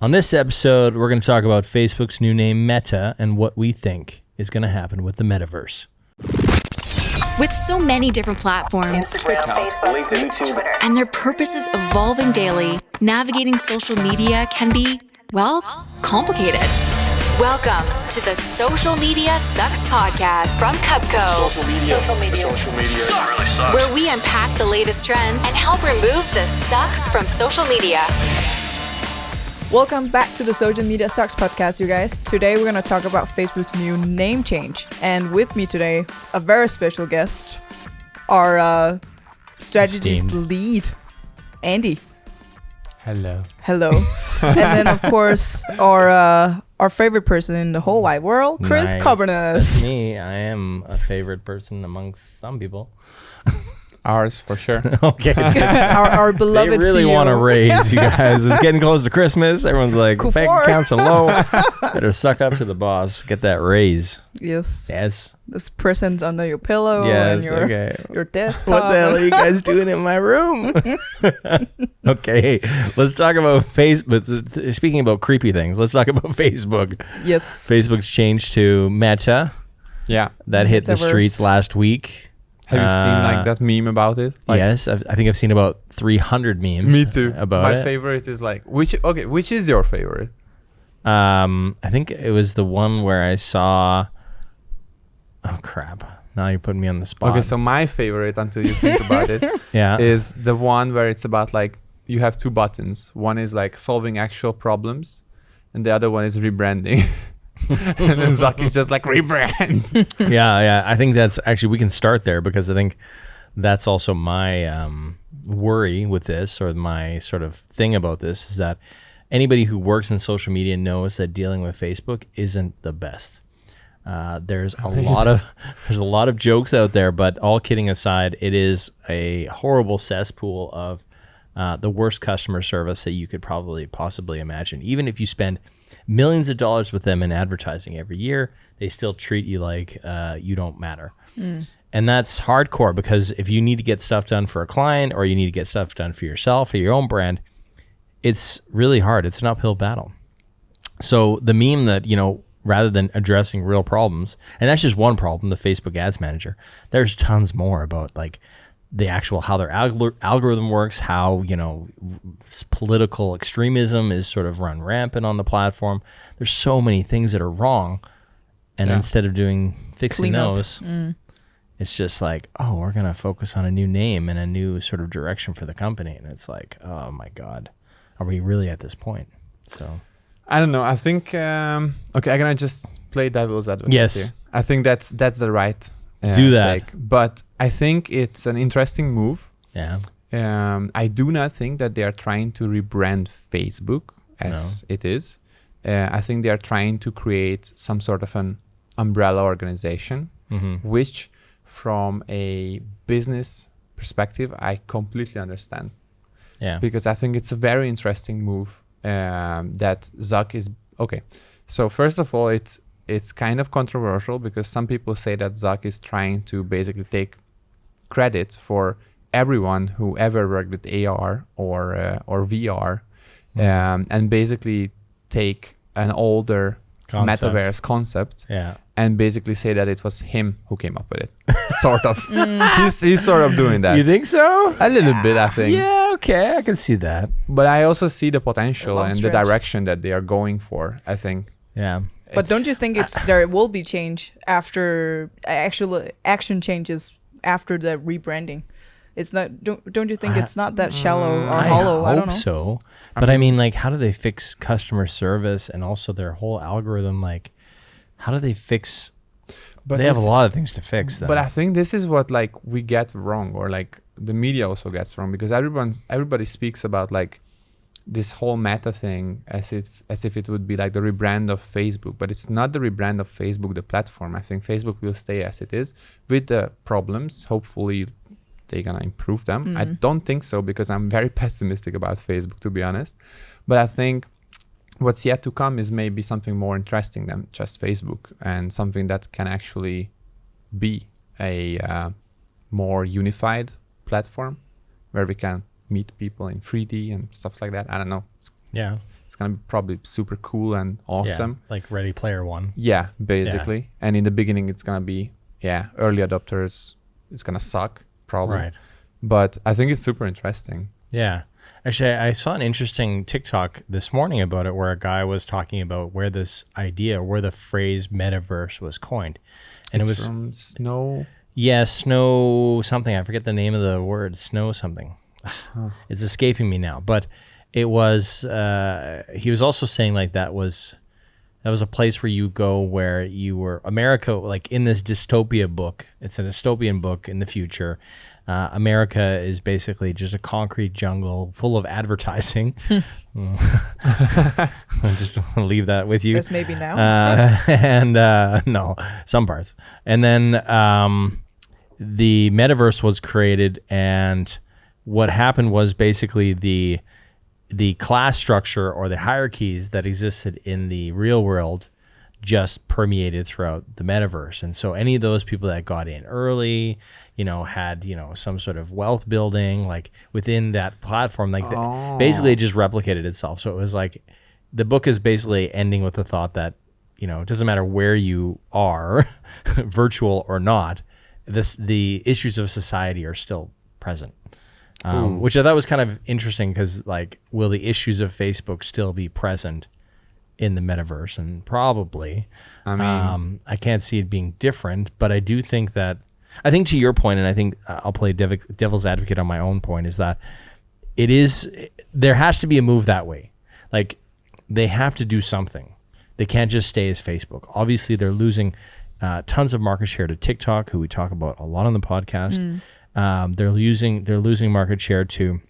On this episode, we're going to talk about Facebook's new name, Meta, and what we think is going to happen with the Metaverse. With so many different platforms, Instagram, Facebook, LinkedIn, Twitter, and their purposes evolving daily, navigating social media can be, well, complicated. Welcome to the Social Media Sucks podcast from Cupco. Social media. Where we unpack the latest trends and help remove the suck from social media. Welcome back to the Social Media Sucks podcast, you guys. Today we're going to talk about Facebook's new name change. And with me today, a very special guest, our strategies lead, Andy. Hello. And then, of course, our favorite person in the whole wide world, Chris Coburnus. That's me. I am a favorite person amongst some people. Ours, for sure. Okay. our beloved They really CEO. want to raise, you guys. It's getting close to Christmas. Everyone's like, Q4. bank accounts are low. Better suck up to the boss. Get that raise. Yes. Yes. There's presents under your pillow Yes, and your okay. desktop. What the hell are you guys doing in my room? Okay, let's talk about Facebook. Speaking about creepy things, let's talk about Facebook. Yes. Facebook's changed to Meta. Yeah. That hit the Metaverse. streets last week. Have you seen like that meme about it? Like, Yes, I think I've seen about 300 memes. Me too. About My it. favorite is like which is your favorite? I think it was the one where I saw. Oh crap! Now you're putting me on the spot. Okay, so my favorite until you think about it yeah, is the one where it's about like you have two buttons. One is like solving actual problems, and the other one is rebranding. And then Zuck is just like rebrand. yeah. I think that's actually we can start there because I think that's also my worry with this, or my sort of thing about this, is that anybody who works in social media knows that dealing with Facebook isn't the best. There's a lot of jokes out there, but all kidding aside, it is a horrible cesspool of the worst customer service that you could possibly imagine. Even if you spend millions of dollars with them in advertising every year, they still treat you like you don't matter. And that's hardcore, because if you need to get stuff done for a client, or you need to get stuff done for yourself or your own brand, it's really hard. It's an uphill battle. So the meme that, rather than addressing real problems, and that's just one problem, the Facebook Ads Manager, there's tons more about like the actual how their algorithm works, how political extremism is sort of run rampant on the platform. There's so many things that are wrong, and instead of fixing Clean up. those, it's just like, oh, we're gonna focus on a new name and a new sort of direction for the company, and it's like, oh my god, are we really at this point? So I don't know. I think I'm gonna just play devil's advocate. Yes. Here. I think that's the right Do that. take. But I think it's an interesting move. yeah, I do not think that they are trying to rebrand Facebook as it is. I think they are trying to create some sort of an umbrella organization, which from a business perspective, I completely understand. yeah, Because I think it's a very interesting move that Zuck is... Okay, so first of all, it's kind of controversial because some people say that Zuck is trying to basically take credit for everyone who ever worked with AR or VR, and basically take an older Metaverse concept yeah. and basically say that it was him who came up with it. Sort of. He's sort of doing that. You think so? A little bit, I think. Yeah, okay, I can see that. But I also see the potential long and the stretch. direction that they are going for, I think. Yeah. But don't you think there will be change after action changes after the rebranding? It's not. Don't you think it's not that shallow or hollow? I don't know. So. But I mean, like, how do they fix customer service and also their whole algorithm? Like, how do they fix? But They have a lot of things to fix. Then. But I think this is what like we get wrong, or like the media also gets wrong, because everybody speaks about like this whole Meta thing as if it would be like the rebrand of Facebook, but it's not the rebrand of Facebook, the platform. I think Facebook will stay as it is with the problems. Hopefully they're gonna improve them. I don't think so, because I'm very pessimistic about Facebook, to be honest. But I think what's yet to come is maybe something more interesting than just Facebook, and something that can actually be a more unified platform where we can meet people in 3D and stuff like that. I don't know. Yeah. It's gonna be probably super cool and awesome. Yeah, like Ready Player One. Yeah, basically. And in the beginning, it's gonna be early adopters. It's gonna suck probably. Right. But I think it's super interesting. Yeah. Actually, I saw an interesting TikTok this morning about it where a guy was talking about where the phrase metaverse was coined. And It's it was from Snow. Yeah, Snow something. I forget the name of the word. Snow something. It's escaping me now. But it was, he was also saying like that was a place where you go where you were, America, like in this dystopia book, it's a dystopian book in the future. America is basically just a concrete jungle full of advertising. I just want to leave that with you. That's maybe now. And no, some parts. And then the metaverse was created, and what happened was basically the class structure or the hierarchies that existed in the real world just permeated throughout the metaverse. And so any of those people that got in early, had, some sort of wealth building, like within that platform, like basically it just replicated itself. So it was like, the book is basically ending with the thought that, it doesn't matter where you are, virtual or not, the issues of society are still present. Which I thought was kind of interesting because, like, will the issues of Facebook still be present in the metaverse? And probably. I mean, I can't see it being different, but I do think that, I think to your point, and I think I'll play devil's advocate on my own point, is that there has to be a move that way. Like, they have to do something. They can't just stay as Facebook. Obviously, they're losing tons of market share to TikTok, who we talk about a lot on the podcast. They're losing market share to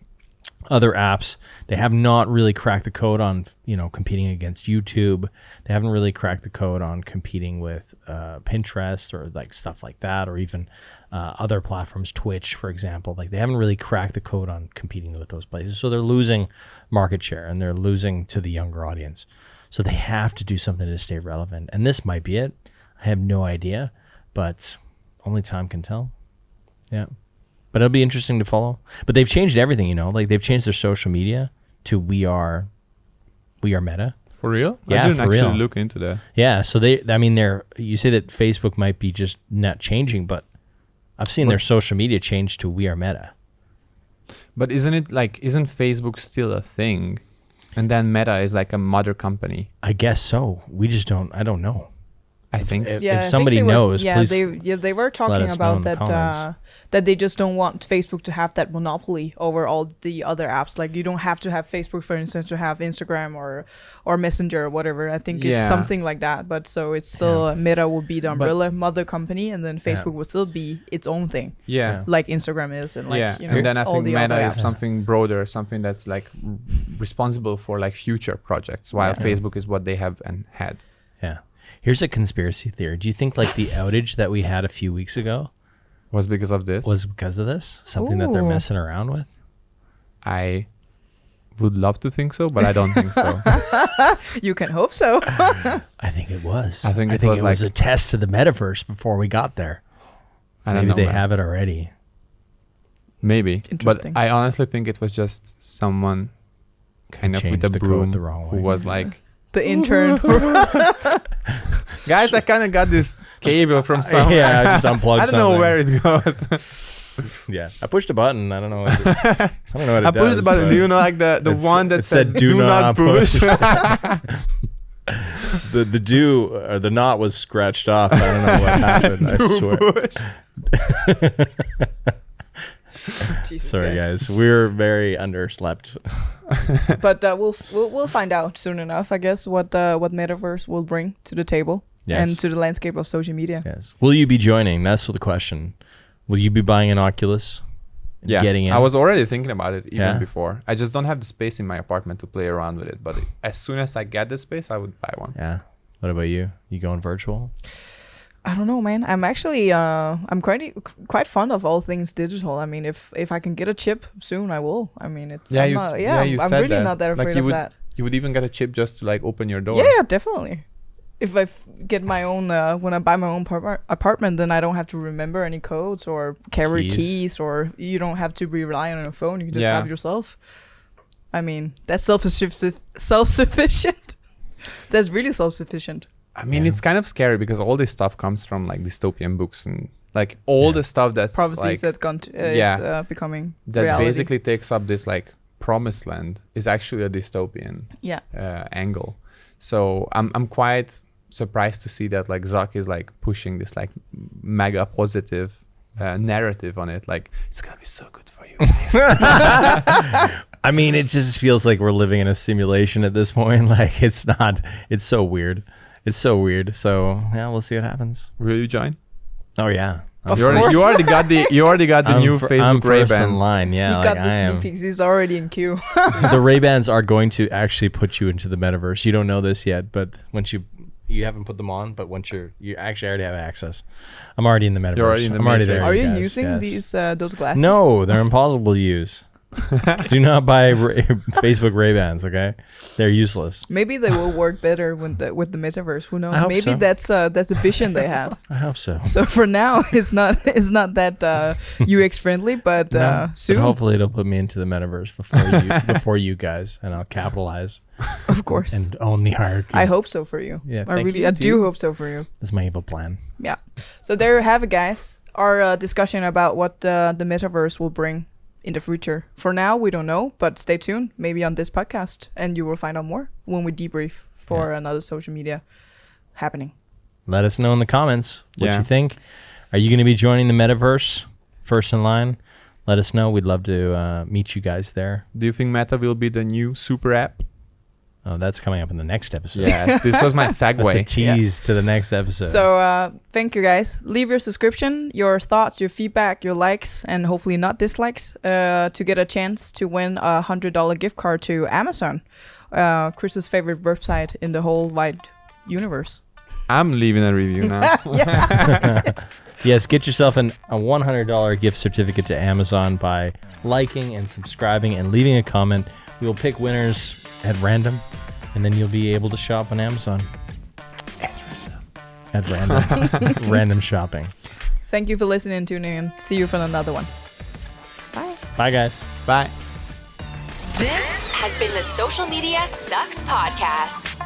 other apps. They have not really cracked the code on competing against YouTube. They haven't really cracked the code on competing with Pinterest or like stuff like that, or even other platforms, Twitch, for example. Like, they haven't really cracked the code on competing with those places. So they're losing market share, and they're losing to the younger audience. So they have to do something to stay relevant. And this might be it. I have no idea, but only time can tell. Yeah. But it'll be interesting to follow. But they've changed everything, like they've changed their social media to we are Meta. For real? Yeah, I didn't for actually real. look into that. Yeah, so you say that Facebook might be just not changing, but I've seen their social media change to we are Meta. But isn't Facebook still a thing? And then Meta is like a mother company. I guess so. I don't know. I think so. If somebody knows, please they were talking let us know in about the that comments. that they just don't want Facebook to have that monopoly over all the other apps. Like, you don't have to have Facebook, for instance, to have Instagram or Messenger or whatever. I think it's something like that. But so it's still Meta will be the umbrella mother company, and then Facebook will still be its own thing. Yeah. Like Instagram is, and like and then I all think the Meta other is apps. something broader, something that's like responsible for like future projects, while Facebook is what they have and had. Yeah. Here's a conspiracy theory. Do you think like the outage that we had a few weeks ago Was because of this? was because of this? Something that they're Ooh. messing around with? I would love to think so, but I don't think so. You can hope so. I think it was. I think it it was was like- a test to the metaverse before we got there. I don't Maybe know, they man. have it already. Maybe. Interesting. But I honestly think it was just someone kind of with changed a the code broom the wrong who way. was like, The intern. guys, I kind of got this cable from somewhere. Yeah, I just unplugged I don't know something. where it goes. Yeah, I pushed a button. I don't know. I don't know what it I does. pushed the button. but Do you know like the one that it said says do not push? the knot was scratched off. I don't know what happened. I swear. Jesus, Sorry, guys. We're very underslept. But we'll find out soon enough, I guess, what Metaverse will bring to the table Yes. and to the landscape of social media. Yes. Will you be joining? That's the question. Will you be buying an Oculus? and Yeah, Getting in? I was already thinking about it even Yeah. before. I just don't have the space in my apartment to play around with it. But as soon as I get the space, I would buy one. Yeah. What about you? You going virtual? I don't know, man. I'm actually I'm quite fond of all things digital. I mean, if I can get a chip soon, I will. I mean, it's Yeah, I'm you not, you I'm said really that. not that Like, afraid you of would- that. You would even get a chip just to like open your door. Yeah, definitely. If I get my own, when I buy my own apartment, then I don't have to remember any codes or carry Keys. keys, or you don't have to be relying on a phone. You can just Yeah. have it yourself. I mean, that's self-sufficient. That's really self-sufficient. I mean, it's kind of scary because all this stuff comes from like dystopian books and like all the stuff that's Prophecies like that's gone to, is becoming that reality. basically takes up this like promised land is actually a dystopian Yeah. angle. So I'm quite surprised to see that like Zuck is like pushing this like mega positive narrative on it. Like it's gonna be so good for you guys. I mean, it just feels like we're living in a simulation at this point. Like it's not. It's so weird. It's so weird. So yeah, we'll see what happens. Will you join? Oh yeah. Of You course. already got the new I'm Facebook first in Ray-Bans. line. Yeah, He like got the I sneak am. peeks. He's already in queue. The Ray-Bans are going to actually put you into the metaverse. You don't know this yet, but once you haven't put them on, but once you actually already have access. I'm already in the metaverse. You're already in the I'm already there. Matrix. Are you guys, using yes. these those glasses? No, they're impossible to use. Do not buy Facebook Ray-Bans, okay? They're useless. Maybe they will work better with the metaverse. Who knows? I hope Maybe so. that's the vision they had. I hope so. So for now, it's not that UX friendly, but No, soon, but hopefully it'll put me into the metaverse before you guys, and I'll capitalize of course. and own the hierarchy. I hope so for you. Yeah, I thank really, you, I dude. do hope so for you. That's my evil plan. Yeah. So there you have it, guys. Our discussion about what the metaverse will bring in the future. For now, we don't know, but stay tuned. Maybe on this podcast, and you will find out more when we debrief for another social media happening. Let us know in the comments what Yeah. you think. Are you going to be joining the metaverse first in line? Let us know. We'd love to meet you guys there. Do you think Meta will be the new super app? Oh, that's coming up in the next episode. Yeah, this was my That's a segue. tease to the next episode. So thank you, guys. Leave your subscription, your thoughts, your feedback, your likes, and hopefully not dislikes to get a chance to win a $100 gift card to Amazon, Chris's favorite website in the whole wide universe. I'm leaving a review now. Yes, get yourself a $100 gift certificate to Amazon by liking and subscribing and leaving a comment. We will pick winners at random, and then you'll be able to shop on Amazon. At random. Random shopping. Thank you for listening and tuning in. See you for another one. Bye. Bye, guys. Bye. This has been the Social Media Sucks Podcast.